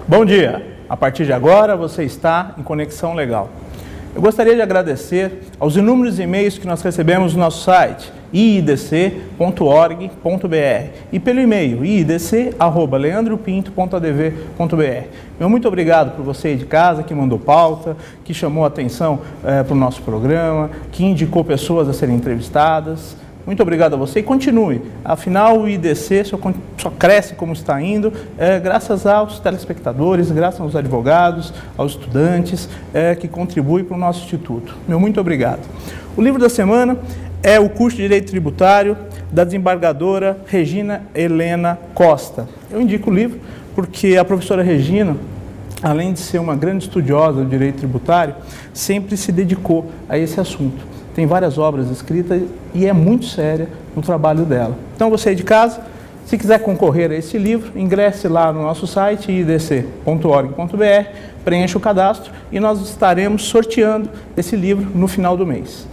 Bom dia! A partir de agora você está em Conexão Legal. Eu gostaria de agradecer aos inúmeros e-mails que nós recebemos no nosso site iidc.org.br e pelo e-mail iidc@leandropinto.adv.br. Meu muito obrigado por você aí de casa que mandou pauta, que chamou a atenção para o nosso programa, que indicou pessoas a serem entrevistadas. Muito obrigado a você e continue. Afinal, o IDC só cresce como está indo, graças aos telespectadores, graças aos advogados, aos estudantes que contribuem para o nosso instituto. Meu muito obrigado. O livro da semana é o curso de Direito Tributário da desembargadora Regina Helena Costa. Eu indico o livro porque a professora Regina, além de ser uma grande estudiosa do direito tributário, sempre se dedicou a esse assunto. Tem várias obras escritas e é muito séria no trabalho dela. Então, você aí de casa, se quiser concorrer a esse livro, ingresse lá no nosso site, idc.org.br, preencha o cadastro e nós estaremos sorteando esse livro no final do mês.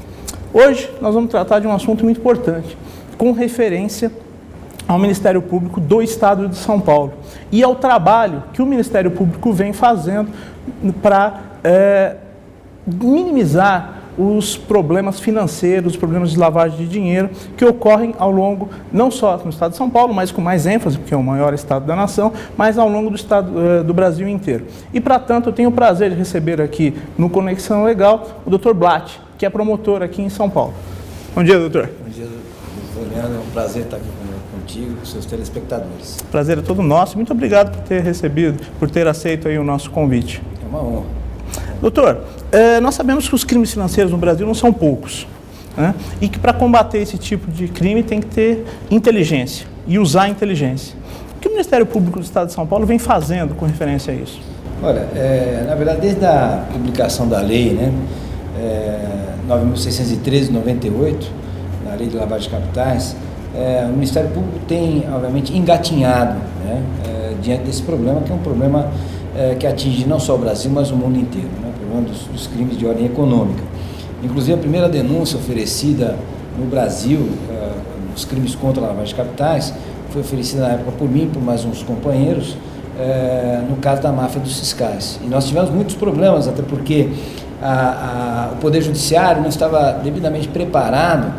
Hoje, nós vamos tratar de um assunto muito importante, com referência ao Ministério Público do Estado de São Paulo e ao trabalho que o Ministério Público vem fazendo para minimizar os problemas financeiros, os problemas de lavagem de dinheiro que ocorrem ao longo, não só no estado de São Paulo, mas com mais ênfase, porque é o maior estado da nação, mas ao longo do estado do Brasil inteiro. E, para tanto, eu tenho o prazer de receber aqui no Conexão Legal o Dr. Blatt, que é promotor aqui em São Paulo. Bom dia, doutor. Bom dia, doutor Leandro. É um prazer estar aqui contigo, com seus telespectadores. O prazer é todo nosso. Muito obrigado por ter recebido, por ter aceito aí o nosso convite. É uma honra. Doutor, nós sabemos que os crimes financeiros no Brasil não são poucos, né? E que para combater esse tipo de crime tem que ter inteligência e usar a inteligência. O que o Ministério Público do Estado de São Paulo vem fazendo com referência a isso? Olha, na verdade, desde a publicação da lei, né, 9.613 de 98, na Lei de Lavagem de Capitais, o Ministério Público tem, obviamente, engatinhado, né, diante desse problema, que é um problema que atinge não só o Brasil, mas o mundo inteiro, né? O problema dos crimes de ordem econômica. Inclusive, a primeira denúncia oferecida no Brasil, dos crimes contra a lavagem de capitais, foi oferecida na época por mim e por mais uns companheiros, no caso da máfia dos fiscais. E nós tivemos muitos problemas, até porque o Poder Judiciário não estava devidamente preparado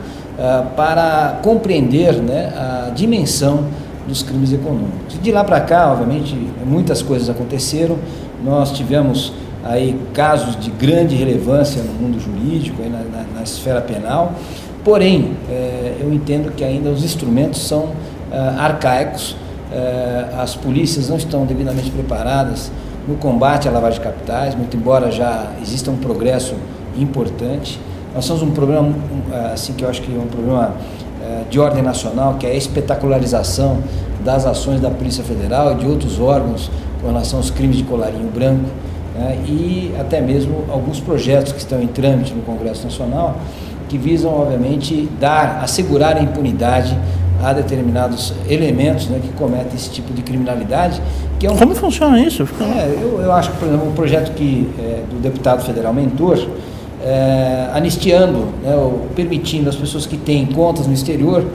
para compreender, né, a dimensão dos crimes econômicos. De lá para cá, obviamente, muitas coisas aconteceram. Nós tivemos aí casos de grande relevância no mundo jurídico, aí na esfera penal, porém, eu entendo que ainda os instrumentos são arcaicos, as polícias não estão devidamente preparadas no combate à lavagem de capitais, muito embora já exista um progresso importante. Nós temos um problema, assim, que eu acho que é um problema de ordem nacional, que é a espetacularização das ações da Polícia Federal e de outros órgãos com relação aos crimes de colarinho branco, né, e até mesmo alguns projetos que estão em trâmite no Congresso Nacional, que visam, obviamente, assegurar a impunidade a determinados elementos, né, que cometem esse tipo de criminalidade. Que é Como funciona isso? Eu acho que, por exemplo, o projeto do deputado federal Mentor, anistiando, né, ou permitindo as pessoas que têm contas no exterior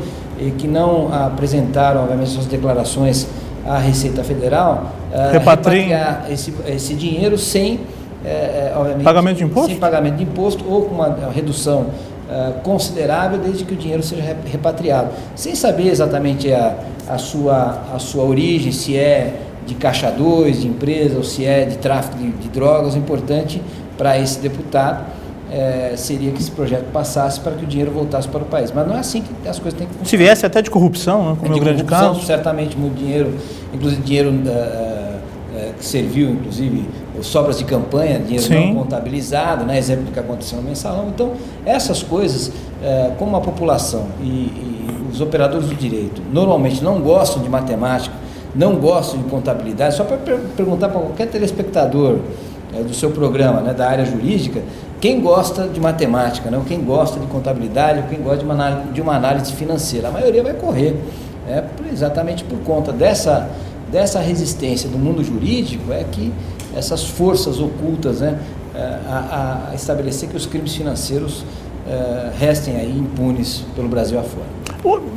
e que não apresentaram, obviamente, suas declarações à Receita Federal, repatriar esse dinheiro sem, obviamente, pagamento de imposto? Sem pagamento de imposto ou com uma redução considerável, desde que o dinheiro seja repatriado, sem saber exatamente a sua origem, se é de caixa 2, de empresa, ou se é de tráfico de drogas. O importante para esse deputado seria que esse projeto passasse para que o dinheiro voltasse para o país. Mas não é assim que as coisas têm que funcionar. Se viesse até de corrupção, né, como é o grande caso. Certamente muito dinheiro, inclusive dinheiro que serviu, inclusive, sobras de campanha, dinheiro não contabilizado, né, exemplo do que aconteceu no Mensalão. Então, essas coisas, como a população e os operadores do direito normalmente não gostam de matemática, não gostam de contabilidade, só para perguntar para qualquer telespectador do seu programa, né, da área jurídica, quem gosta de matemática, né, quem gosta de contabilidade, quem gosta de uma análise financeira. A maioria vai correr, exatamente por conta dessa resistência do mundo jurídico, é que essas forças ocultas, né, a estabelecer que os crimes financeiros restem aí impunes pelo Brasil afora.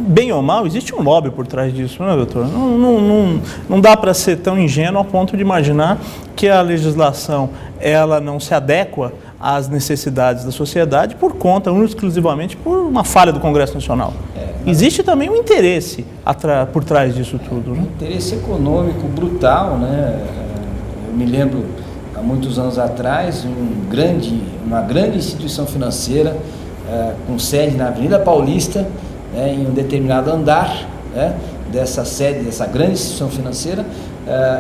Bem ou mal, existe um lobby por trás disso, né, doutor? Não dá para ser tão ingênuo ao ponto de imaginar que a legislação ela não se adequa às necessidades da sociedade por conta, exclusivamente, por uma falha do Congresso Nacional. Existe também um interesse por trás disso tudo, né? Interesse econômico brutal, né? Eu me lembro, há muitos anos atrás, uma grande instituição financeira com sede na Avenida Paulista, né, em um determinado andar, né, dessa sede, dessa grande instituição financeira,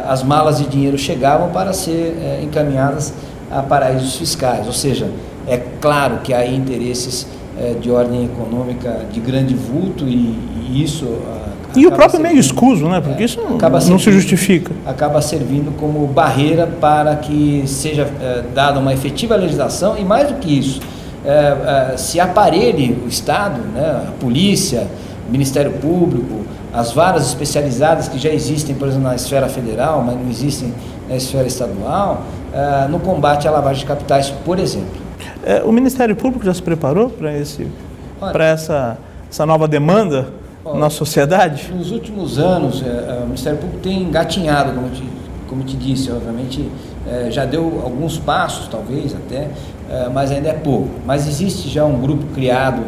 as malas de dinheiro chegavam para ser encaminhadas a paraísos fiscais. Ou seja, é claro que há interesses de ordem econômica de grande vulto e isso... E o próprio meio escuso, né? Porque isso não se justifica. Acaba servindo como barreira para que seja dada uma efetiva legislação e, mais do que isso, se aparelhe o Estado, né, a polícia, o Ministério Público, as varas especializadas que já existem, por exemplo, na esfera federal, mas não existem na esfera estadual, no combate à lavagem de capitais, por exemplo. O Ministério Público já se preparou para essa nova demanda na sociedade? Nos últimos anos, o Ministério Público tem engatinhado, como te disse, obviamente, já deu alguns passos, talvez até, mas ainda é pouco. Mas existe já um grupo criado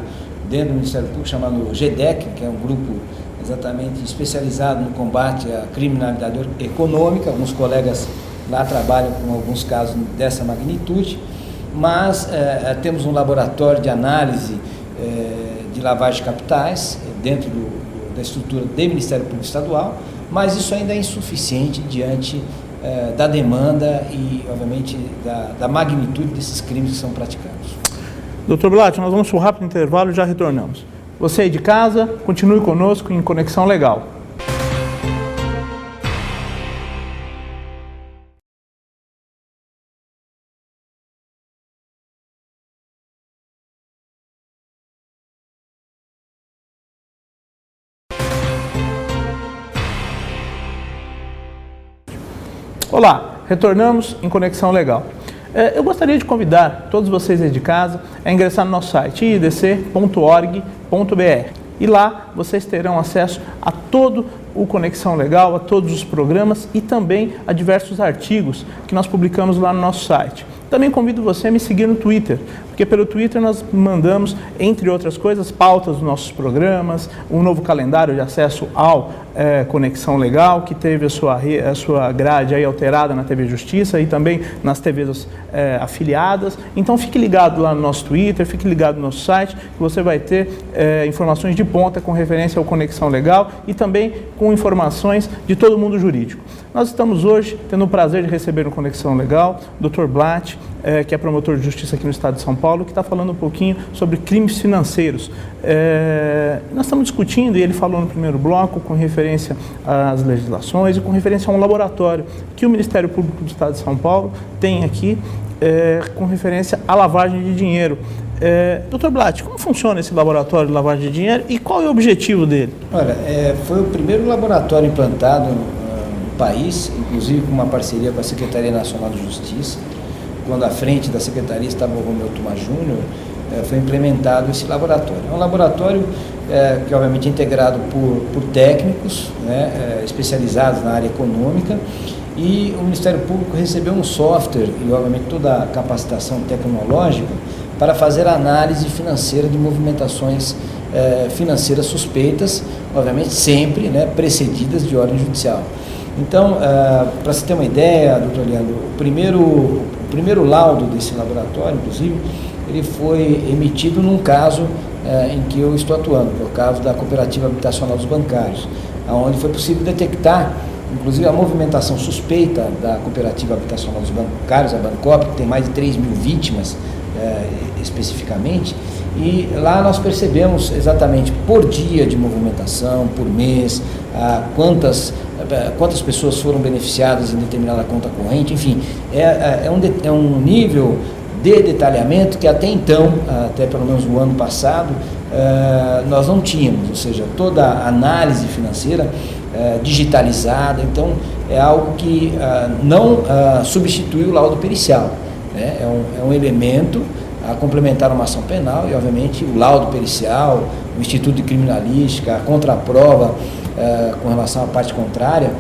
dentro do Ministério Público chamado GDEC, que é um grupo exatamente especializado no combate à criminalidade econômica. Alguns colegas lá trabalham com alguns casos dessa magnitude, mas temos um laboratório de análise de lavagem de capitais dentro da estrutura do Ministério Público Estadual, mas isso ainda é insuficiente diante da demanda e, obviamente, da magnitude desses crimes que são praticados. Doutor Blatt, nós vamos para um rápido intervalo e já retornamos. Você aí de casa, continue conosco em Conexão Legal. Olá, retornamos em Conexão Legal. Eu gostaria de convidar todos vocês aí de casa a ingressar no nosso site idc.org.br e lá vocês terão acesso a todo o Conexão Legal, a todos os programas e também a diversos artigos que nós publicamos lá no nosso site. Também convido você a me seguir no Twitter, porque pelo Twitter nós mandamos, entre outras coisas, pautas dos nossos programas, um novo calendário de acesso ao Conexão Legal, que teve a sua grade aí alterada na TV Justiça e também nas TVs afiliadas. Então fique ligado lá no nosso Twitter, fique ligado no nosso site, que você vai ter informações de ponta com referência ao Conexão Legal e também com informações de todo o mundo jurídico. Nós estamos hoje tendo o prazer de receber no Conexão Legal o Dr. Blatt, que é promotor de justiça aqui no estado de São Paulo, que está falando um pouquinho sobre crimes financeiros. Nós estamos discutindo, e ele falou no primeiro bloco, com referência às legislações e com referência a um laboratório que o Ministério Público do Estado de São Paulo tem aqui, com referência à lavagem de dinheiro. Dr. Blatt, como funciona esse laboratório de lavagem de dinheiro e qual é o objetivo dele? Olha, foi o primeiro laboratório implantado no país, inclusive com uma parceria com a Secretaria Nacional de Justiça. Quando à frente da Secretaria estava o Romeu Tuma Júnior, foi implementado esse laboratório. É um laboratório que obviamente é integrado por técnicos, né, especializados na área econômica, e o Ministério Público recebeu um software e obviamente toda a capacitação tecnológica para fazer análise financeira de movimentações financeiras suspeitas, obviamente sempre, né, precedidas de ordem judicial. Então, para você ter uma ideia, doutor Leandro, o primeiro laudo desse laboratório, inclusive, ele foi emitido num caso em que eu estou atuando, que é o caso da Cooperativa Habitacional dos Bancários, onde foi possível detectar, inclusive, a movimentação suspeita da Cooperativa Habitacional dos Bancários, a Bancop, que tem mais de 3 mil vítimas especificamente, e lá nós percebemos exatamente por dia de movimentação, por mês, quantas pessoas foram beneficiadas em determinada conta corrente, enfim, é um nível de detalhamento que até então, até pelo menos o ano passado, nós não tínhamos, ou seja, toda a análise financeira digitalizada. Então é algo que não substitui o laudo pericial, né? É um elemento a complementar uma ação penal e, obviamente, o laudo pericial, o Instituto de Criminalística, a contraprova com relação à parte contrária,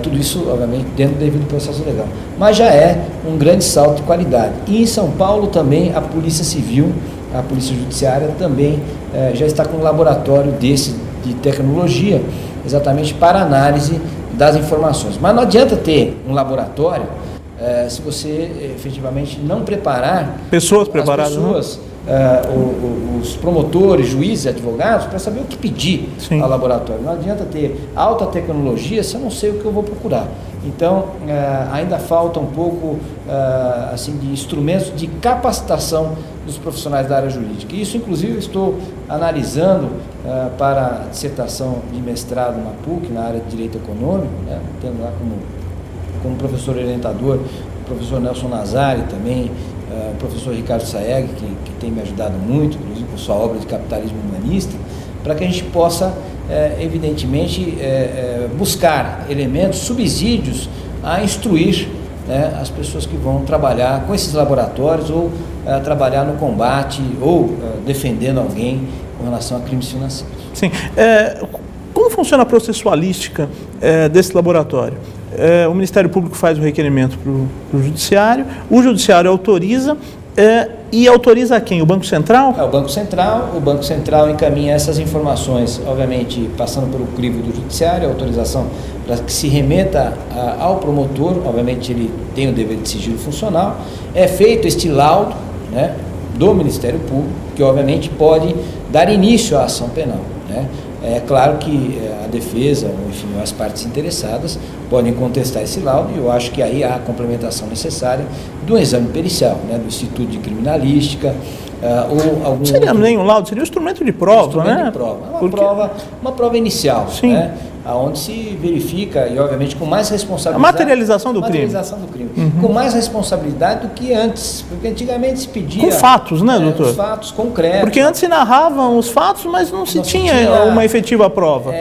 tudo isso, obviamente, dentro do devido processo legal. Mas já é um grande salto de qualidade. E em São Paulo também a Polícia Civil, a Polícia Judiciária também já está com um laboratório desse de tecnologia, exatamente para análise das informações. Mas não adianta ter um laboratório se você efetivamente não preparar pessoas preparadas, os promotores, juízes, advogados, para saber o que pedir ao laboratório. Não adianta ter alta tecnologia se eu não sei o que eu vou procurar. Então, ainda falta um pouco assim, de instrumentos de capacitação dos profissionais da área jurídica. Isso, inclusive, eu estou analisando para a dissertação de mestrado na PUC, na área de Direito Econômico, né, tendo lá como professor orientador o professor Nelson Nazari também, o professor Ricardo Saeg, que tem me ajudado muito, inclusive com sua obra de capitalismo humanista, para que a gente possa, evidentemente, buscar elementos, subsídios a instruir as pessoas que vão trabalhar com esses laboratórios ou trabalhar no combate ou defendendo alguém com relação a crimes financeiros. Sim. Como funciona a processualística desse laboratório? O Ministério Público faz o requerimento para o Judiciário, o Judiciário autoriza e autoriza a quem? O Banco Central? O Banco Central encaminha essas informações, obviamente passando pelo crivo do Judiciário, a autorização para que se remeta ao promotor, obviamente ele tem o dever de sigilo funcional, é feito este laudo, né, do Ministério Público, que obviamente pode dar início à ação penal, né? É claro que a defesa, enfim, as partes interessadas podem contestar esse laudo e eu acho que aí há a complementação necessária do exame pericial, né, do Instituto de Criminalística, ou algum... Não seria nem um laudo, seria um instrumento de prova, né? De prova. Uma prova inicial, sim, né? Onde se verifica, e obviamente com mais responsabilidade... A materialização do crime. Uhum. Com mais responsabilidade do que antes, porque antigamente se pedia... Com fatos, né, doutor? Os fatos concretos. Porque antes se narravam os fatos, mas não se tinha uma efetiva prova.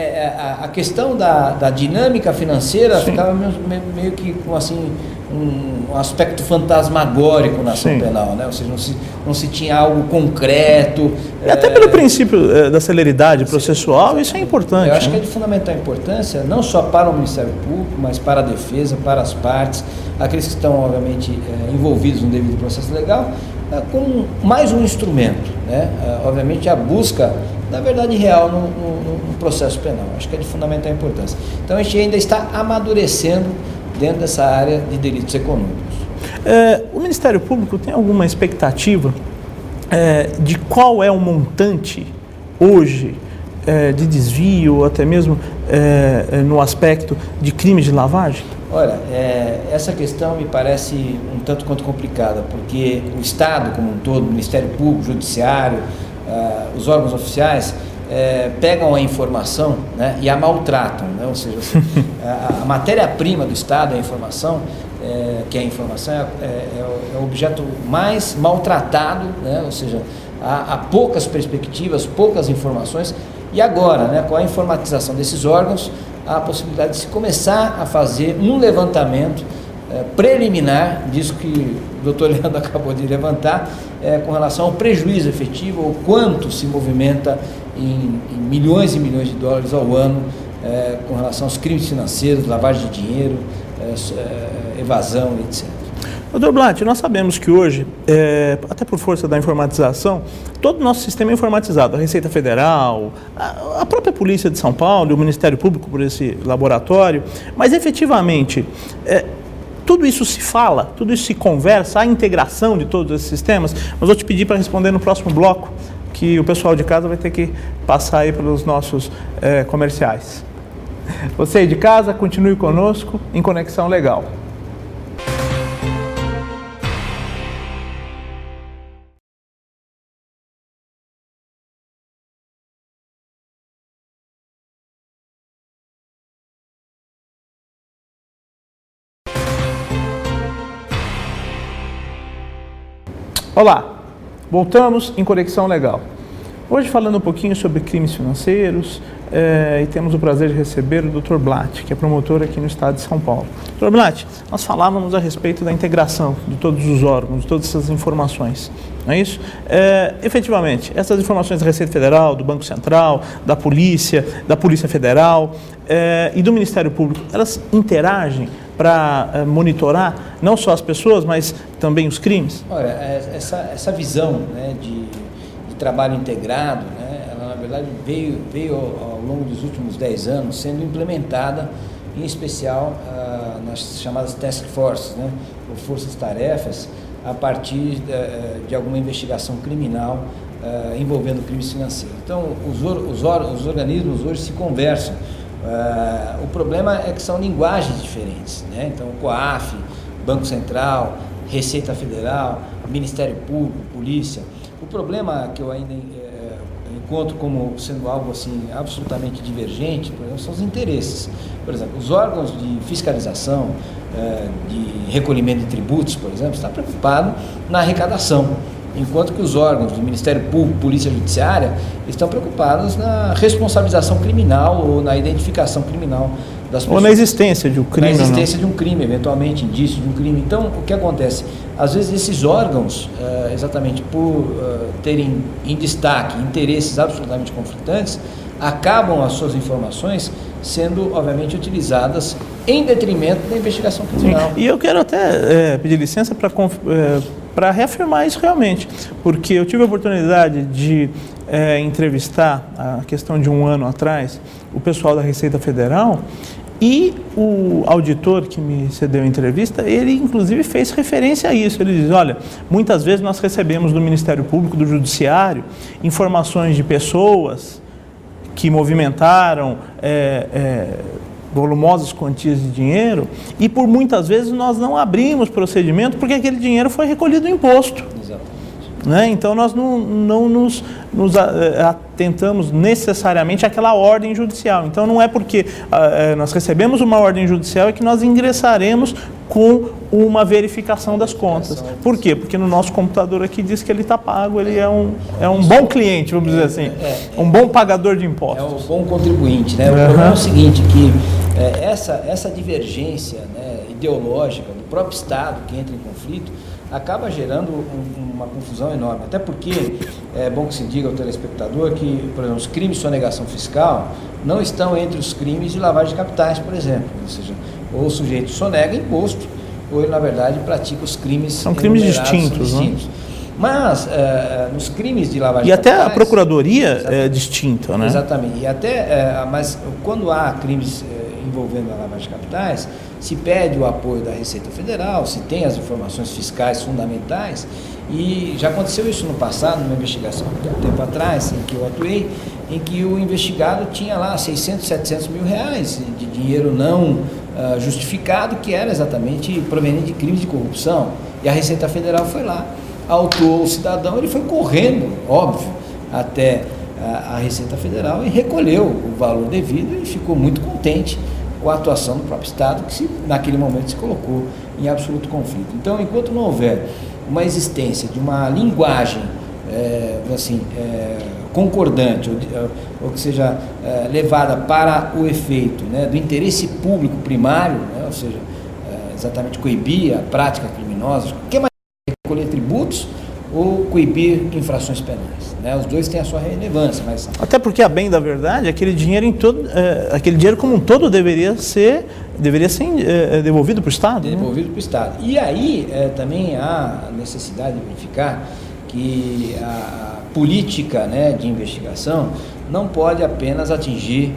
A questão da dinâmica financeira, sim, ficava meio que com assim... um aspecto fantasmagórico na ação penal, né? Ou seja, não se tinha algo concreto. E até pelo princípio da celeridade processual, isso é importante. Eu acho que é de fundamental importância, não só para o Ministério Público, mas para a defesa, para as partes, aqueles que estão, obviamente, envolvidos no devido processo legal, como mais um instrumento, né? Obviamente, a busca da verdade real no processo penal. Acho que é de fundamental importância. Então, a gente ainda está amadurecendo dentro dessa área de delitos econômicos. O Ministério Público tem alguma expectativa de qual é o montante hoje de desvio, ou até mesmo no aspecto de crimes de lavagem? Olha, essa questão me parece um tanto quanto complicada, porque o Estado como um todo, o Ministério Público, o Judiciário, os órgãos oficiais, pegam a informação, né, e a maltratam, né? Ou seja, a matéria-prima do Estado é a informação, que a informação é o objeto mais maltratado, né? Ou seja, há poucas perspectivas, poucas informações, e agora, né, com a informatização desses órgãos, há a possibilidade de se começar a fazer um levantamento preliminar disso que o doutor Leandro acabou de levantar, com relação ao prejuízo efetivo, ou quanto se movimenta em milhões e milhões de dólares ao ano com relação aos crimes financeiros, lavagem de dinheiro, evasão, etc. Doutor Blatt, nós sabemos que hoje, até por força da informatização, todo o nosso sistema é informatizado, a Receita Federal, a própria Polícia de São Paulo, o Ministério Público por esse laboratório, mas efetivamente, tudo isso se fala, tudo isso se conversa, a integração de todos esses sistemas, mas vou te pedir para responder no próximo bloco, que o pessoal de casa vai ter que passar aí pelos nossos comerciais. Você aí de casa, continue conosco em Conexão Legal. Olá, voltamos em Conexão Legal. Hoje falando um pouquinho sobre crimes financeiros, e temos o prazer de receber o Dr. Blatt, que é promotor aqui no estado de São Paulo. Dr. Blatt, nós falávamos a respeito da integração de todos os órgãos, de todas essas informações, não é isso? Efetivamente, essas informações da Receita Federal, do Banco Central, da Polícia Federal e do Ministério Público, elas interagem para monitorar não só as pessoas, mas também os crimes? Olha, essa visão, né, de trabalho integrado, né, ela na verdade veio ao longo dos últimos 10 anos sendo implementada, em especial nas chamadas task forces, né, ou forças-tarefas, a partir de alguma investigação criminal envolvendo crimes financeiros. Então, os organismos hoje se conversam. O problema é que são linguagens diferentes, né? Então, o COAF, Banco Central, Receita Federal, Ministério Público, Polícia. O problema que eu ainda encontro como sendo algo assim absolutamente divergente, por exemplo, são os interesses. Por exemplo, os órgãos de fiscalização, de recolhimento de tributos, por exemplo, estão preocupados na arrecadação, enquanto que os órgãos do Ministério Público, Polícia Judiciária, estão preocupados na responsabilização criminal ou na identificação criminal das pessoas. Ou na existência de um crime. Na existência de um crime, eventualmente, indício de um crime. Então, o que acontece? Às vezes esses órgãos, exatamente por terem em destaque interesses absolutamente conflitantes, acabam as suas informações sendo, obviamente, utilizadas em detrimento da investigação criminal. Sim. E eu quero até pedir licença para reafirmar isso realmente, porque eu tive a oportunidade de entrevistar, a questão de um ano atrás, o pessoal da Receita Federal, e o auditor que me cedeu a entrevista, ele inclusive fez referência a isso. Ele diz, olha, muitas vezes nós recebemos do Ministério Público, do Judiciário, informações de pessoas que movimentaram volumosas quantias de dinheiro e por muitas vezes nós não abrimos procedimento porque aquele dinheiro foi recolhido do imposto. Exatamente. Né? Então nós não nos atentamos necessariamente àquela ordem judicial. Então não é porque nós recebemos uma ordem judicial que nós ingressaremos com uma verificação das contas. Por quê? Porque no nosso computador aqui diz que ele está pago, ele é um bom cliente, vamos dizer assim, um bom pagador de impostos. É um bom contribuinte, né? O problema é o seguinte, que essa divergência, né, ideológica do próprio Estado que entra em conflito acaba gerando uma confusão enorme. Até porque é bom que se diga ao telespectador que, por exemplo, os crimes de sonegação fiscal não estão entre os crimes de lavagem de capitais, por exemplo. Ou seja, ou o sujeito sonega imposto, ou ele, na verdade, pratica os crimes... São crimes distintos, né? Mas, nos crimes de lavagem de capitais... E até a procuradoria é distinta, né? Exatamente. Mas quando há crimes envolvendo a lavagem de capitais, se pede o apoio da Receita Federal, se tem as informações fiscais fundamentais, e já aconteceu isso no passado, numa investigação há um tempo atrás, em que eu atuei, em que o investigado tinha lá 600, 700 mil reais de dinheiro não justificado, que era exatamente proveniente de crimes de corrupção, e a Receita Federal foi lá, autuou o cidadão, ele foi correndo, óbvio, até a Receita Federal e recolheu o valor devido e ficou muito contente com a atuação do próprio Estado, que naquele momento se colocou em absoluto conflito. Então, enquanto não houver uma existência de uma linguagem concordante, ou que seja levada para o efeito, né, do interesse público primário, né, ou seja, exatamente coibir a prática criminosa, o que mais recolher tributos ou coibir infrações penais, né? Os dois têm a sua relevância, mas... Até porque, a bem da verdade, aquele dinheiro aquele dinheiro como um todo deveria ser devolvido para o Estado. Devolvido para o Estado. E aí também há necessidade de verificar que a política, né, de investigação não pode apenas atingir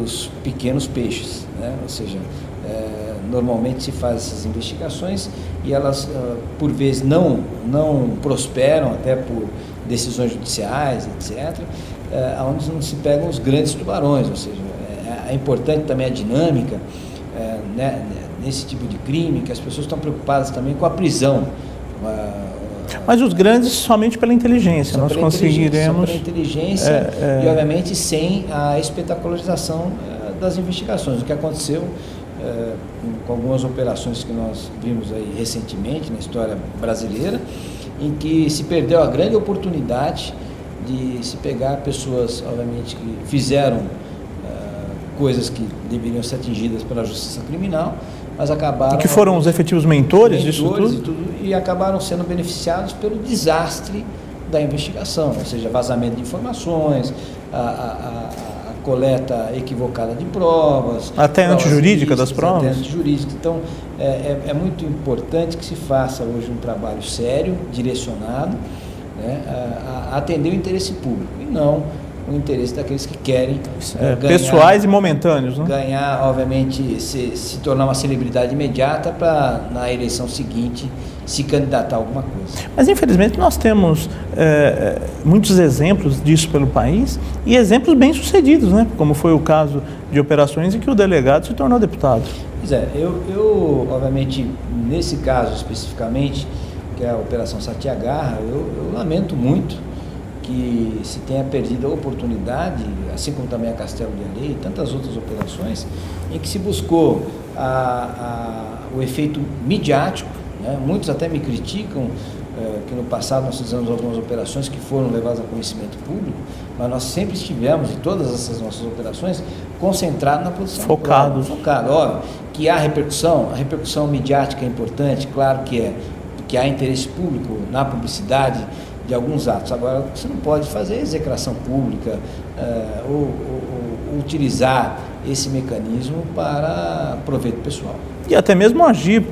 os pequenos peixes, né? Ou seja, normalmente se faz essas investigações e elas, por vezes, não prosperam, até por decisões judiciais, etc., onde não se pegam os grandes tubarões. Ou seja, é importante também a dinâmica né, nesse tipo de crime, que as pessoas estão preocupadas também com a prisão. Mas os grandes somente pela inteligência, nós conseguiremos... Só pela inteligência e, obviamente, sem a espetacularização das investigações. O que aconteceu com algumas operações que nós vimos aí recentemente na história brasileira, em que se perdeu a grande oportunidade de se pegar pessoas, obviamente, que fizeram coisas que deveriam ser atingidas pela justiça criminal, mas acabaram... E que foram os efetivos mentores disso tudo? E acabaram sendo beneficiados pelo desastre da investigação, ou seja, vazamento de informações, a coleta equivocada de provas. Até antijurídica das provas? Até antijurídica. Então, é muito importante que se faça hoje um trabalho sério, direcionado, né, a atender o interesse público, e não o interesse daqueles que querem ganhar, pessoais e momentâneos, né? Ganhar, obviamente, se tornar uma celebridade imediata para, na eleição seguinte, se candidatar a alguma coisa. Mas, infelizmente, nós temos muitos exemplos disso pelo país e exemplos bem-sucedidos, né? Como foi o caso de operações em que o delegado se tornou deputado. Pois é, eu obviamente, nesse caso especificamente, que é a Operação Satyagraha, eu lamento muito que se tenha perdido a oportunidade, assim como também a Castelo de Areia e tantas outras operações, em que se buscou o efeito midiático, né? Muitos até me criticam que no passado nós fizemos algumas operações que foram levadas a conhecimento público, mas nós sempre estivemos, em todas essas nossas operações, concentrados na produção. Focado, óbvio, que há repercussão, a repercussão midiática é importante, claro que há interesse público na publicidade de alguns atos. Agora, o que você não pode fazer é execração pública ou utilizar esse mecanismo para proveito pessoal. E até mesmo agir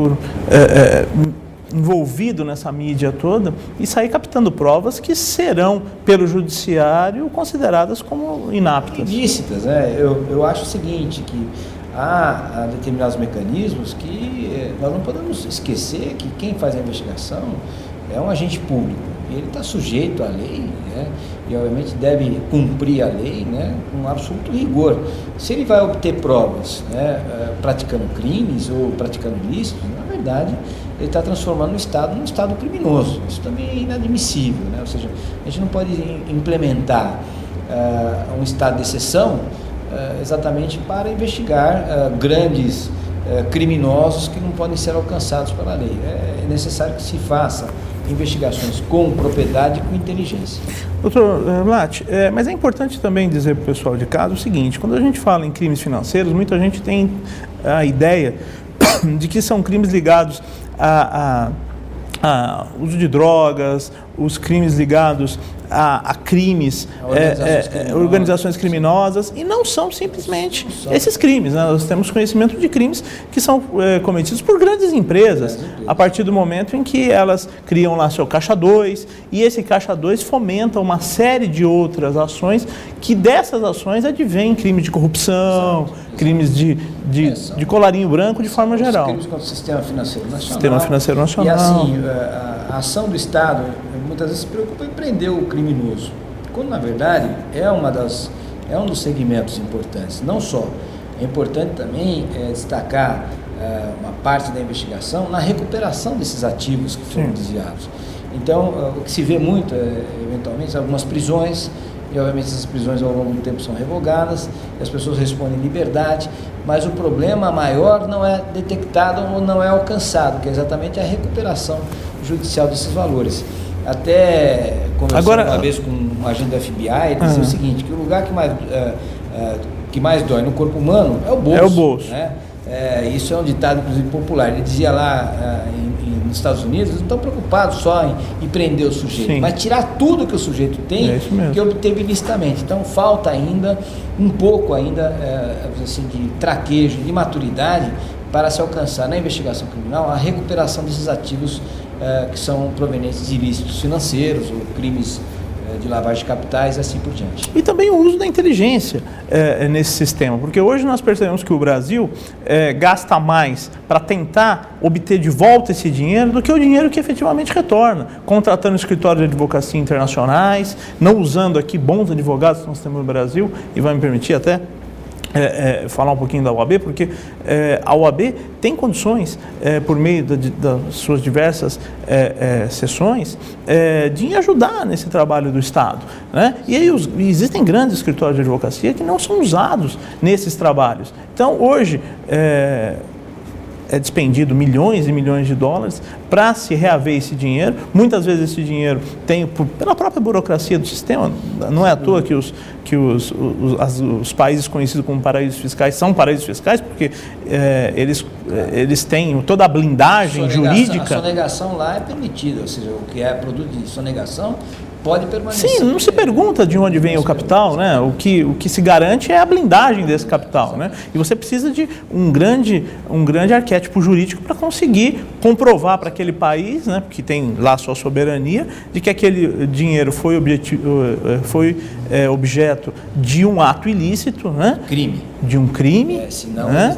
envolvido nessa mídia toda e sair captando provas que serão, pelo judiciário, consideradas como inaptas. Ilícitas, né? Eu acho o seguinte, que há determinados mecanismos que nós não podemos esquecer que quem faz a investigação é um agente público. Ele está sujeito à lei, né? E obviamente deve cumprir a lei, né, com absoluto rigor. Se ele vai obter provas, né, praticando crimes ou praticando ilícitos, na verdade ele está transformando o Estado num Estado criminoso. Isso também é inadmissível, né? Ou seja, a gente não pode implementar um estado de exceção exatamente para investigar grandes criminosos que não podem ser alcançados pela lei. É necessário que se faça investigações com propriedade e com inteligência. Doutor Blatt, mas é importante também dizer para o pessoal de casa o seguinte: quando a gente fala em crimes financeiros, muita gente tem a ideia de que são crimes ligados a uso de drogas, os crimes ligados a crimes, organizações criminosas, e não são simplesmente esses crimes, né? Nós temos conhecimento de crimes que são cometidos por grandes empresas, a partir do momento em que elas criam lá seu Caixa 2, e esse Caixa 2 fomenta uma série de outras ações, que dessas ações advém crimes de corrupção, crimes de colarinho branco de forma geral. Crimes contra o sistema financeiro nacional. Sistema financeiro nacional. E assim, a ação do Estado muitas vezes se preocupa em prender o criminoso, quando na verdade é um dos segmentos importantes. Não só, é importante também destacar uma parte da investigação na recuperação desses ativos que foram desviados. Então, o que se vê muito eventualmente, algumas prisões, e obviamente essas prisões ao longo do tempo são revogadas, e as pessoas respondem em liberdade, mas o problema maior não é detectado ou não é alcançado, que é exatamente a recuperação judicial desses valores. Até conversando uma vez com um agente da FBI, ele dizia o seguinte, que o lugar que mais dói no corpo humano é o bolso. É o bolso. Né? Isso é um ditado, inclusive, popular. Ele dizia lá nos Estados Unidos, eles não estão preocupados só em prender o sujeito, Sim. mas tirar tudo que o sujeito tem, que obteve ilicitamente. Então, falta ainda, um pouco ainda, assim, de traquejo, de maturidade, para se alcançar na investigação criminal a recuperação desses ativos que são provenientes de ilícitos financeiros ou crimes de lavagem de capitais e assim por diante. E também o uso da inteligência nesse sistema, porque hoje nós percebemos que o Brasil gasta mais para tentar obter de volta esse dinheiro do que o dinheiro que efetivamente retorna, contratando escritórios de advocacia internacionais, não usando aqui bons advogados que nós temos no Brasil, e vai me permitir até falar um pouquinho da OAB, porque a OAB tem condições, por meio das suas diversas sessões, de ajudar nesse trabalho do Estado, né? E aí existem grandes escritórios de advocacia que não são usados nesses trabalhos. Então, hoje, é despendido milhões e milhões de dólares para se reaver esse dinheiro. Muitas vezes esse dinheiro tem, pela própria burocracia do sistema, não é à toa que os países conhecidos como paraísos fiscais são paraísos fiscais, porque eles têm toda a blindagem jurídica. A sonegação lá é permitida, ou seja, o que é produto de sonegação pode permanecer. Sim, não se pergunta de onde vem o capital, né? O que se garante é a blindagem desse capital, né? E você precisa de um grande arquétipo jurídico para conseguir comprovar para aquele país, né, que tem lá sua soberania, de que aquele dinheiro foi objeto de um ato ilícito, né? Crime. De um crime, senão né?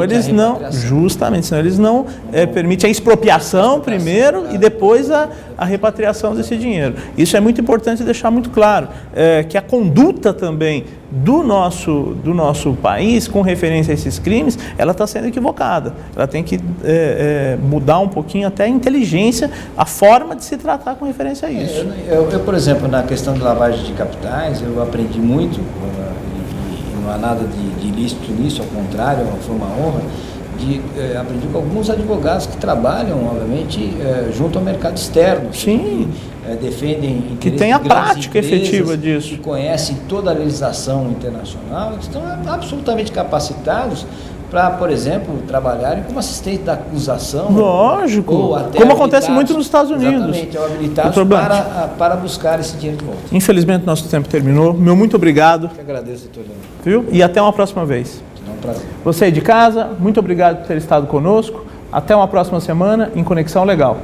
eles não Justamente, senão eles não permitem a expropriação primeiro e depois a repatriação desse dinheiro. Isso é muito importante deixar muito claro, que a conduta também do nosso país com referência a esses crimes, ela está sendo equivocada. Ela tem que mudar um pouquinho até a inteligência, a forma de se tratar com referência a isso. Eu, por exemplo, na questão de lavagem de capitais, eu aprendi muito, não há nada de ilícito nisso, ao contrário, foi uma honra, aprendi com alguns advogados que trabalham, obviamente, junto ao mercado externo. Sim. Que defendem interesses que tem a prática empresas, efetiva disso. Que conhecem toda a legislação internacional, que estão absolutamente capacitados para, por exemplo, trabalharem como assistente da acusação. Lógico, ou até como acontece muito nos Estados Unidos. Exatamente, ou habilitados para buscar esse dinheiro de volta. Infelizmente, nosso tempo terminou. Meu muito obrigado. Eu que agradeço, doutor Leandro. Viu? E até uma próxima vez. É um prazer. Você de casa, muito obrigado por ter estado conosco. Até uma próxima semana em Conexão Legal.